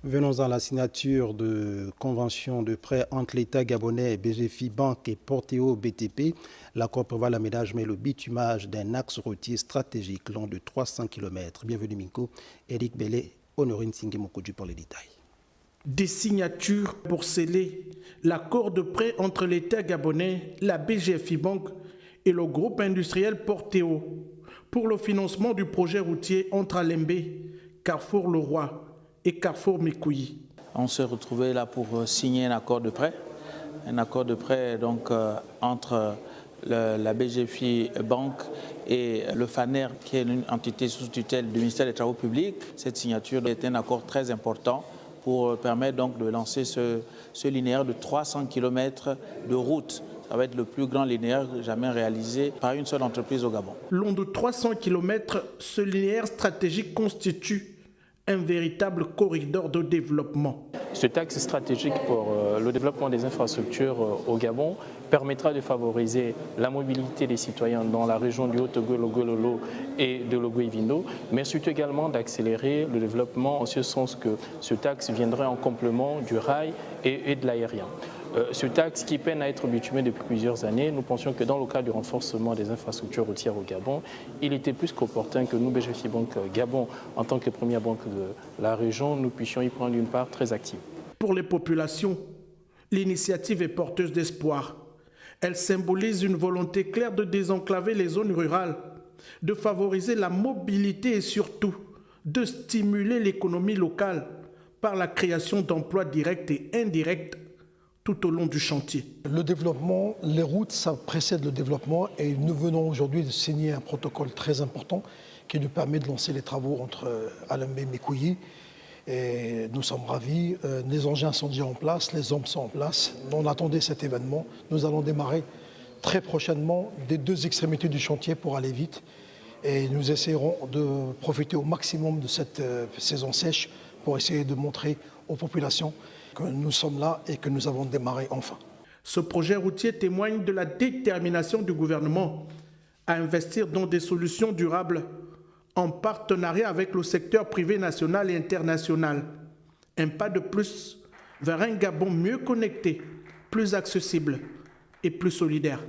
Venons à la signature de convention de prêt entre l'État gabonais, BGFI Banque et Porteo BTP. L'accord prévoit l'aménagement et le bitumage d'un axe routier stratégique long de 300 km. Bienvenue Minko, Eric Bellet, Honorine Singé-Mokodu pour les détails. Des signatures pour sceller l'accord de prêt entre l'État gabonais, la BGFI Banque et le groupe industriel Porteo pour le financement du projet routier entre Alembe, Carrefour Le Roi et Carrefour Mikoyi. On s'est retrouvé là pour signer un accord de prêt donc entre la BGFI Banque et le FANER, qui est une entité sous tutelle du ministère des Travaux publics. Cette signature est un accord très important pour permettre donc de lancer ce linéaire de 300 km de route. Ça va être le plus grand linéaire jamais réalisé par une seule entreprise au Gabon. Long de 300 km, ce linéaire stratégique constitue un véritable corridor de développement. Ce axe stratégique pour le développement des infrastructures au Gabon permettra de favoriser la mobilité des citoyens dans la région du Haut-Togo-Logololo et de Logo-Ivindo, mais surtout également d'accélérer le développement en ce sens que ce axe viendrait en complément du rail et de l'aérien. Ce axe qui peine à être bitumé depuis plusieurs années, nous pensions que dans le cadre du renforcement des infrastructures routières au Gabon, il était plus qu'opportun que nous, BGFI Banque Gabon, en tant que première banque de la région, nous puissions y prendre une part très active. Pour les populations, l'initiative est porteuse d'espoir. Elle symbolise une volonté claire de désenclaver les zones rurales, de favoriser la mobilité et surtout de stimuler l'économie locale par la création d'emplois directs et indirects tout au long du chantier. Le développement, les routes, ça précède le développement et nous venons aujourd'hui de signer un protocole très important qui nous permet de lancer les travaux entre Alembe et Mikoyi. Et nous sommes ravis, les engins sont déjà en place, les hommes sont en place. On attendait cet événement. Nous allons démarrer très prochainement des deux extrémités du chantier pour aller vite. Et nous essayerons de profiter au maximum de cette saison sèche pour essayer de montrer aux populations que nous sommes là et que nous avons démarré enfin. Ce projet routier témoigne de la détermination du gouvernement à investir dans des solutions durables en partenariat avec le secteur privé national et international. Un pas de plus vers un Gabon mieux connecté, plus accessible et plus solidaire.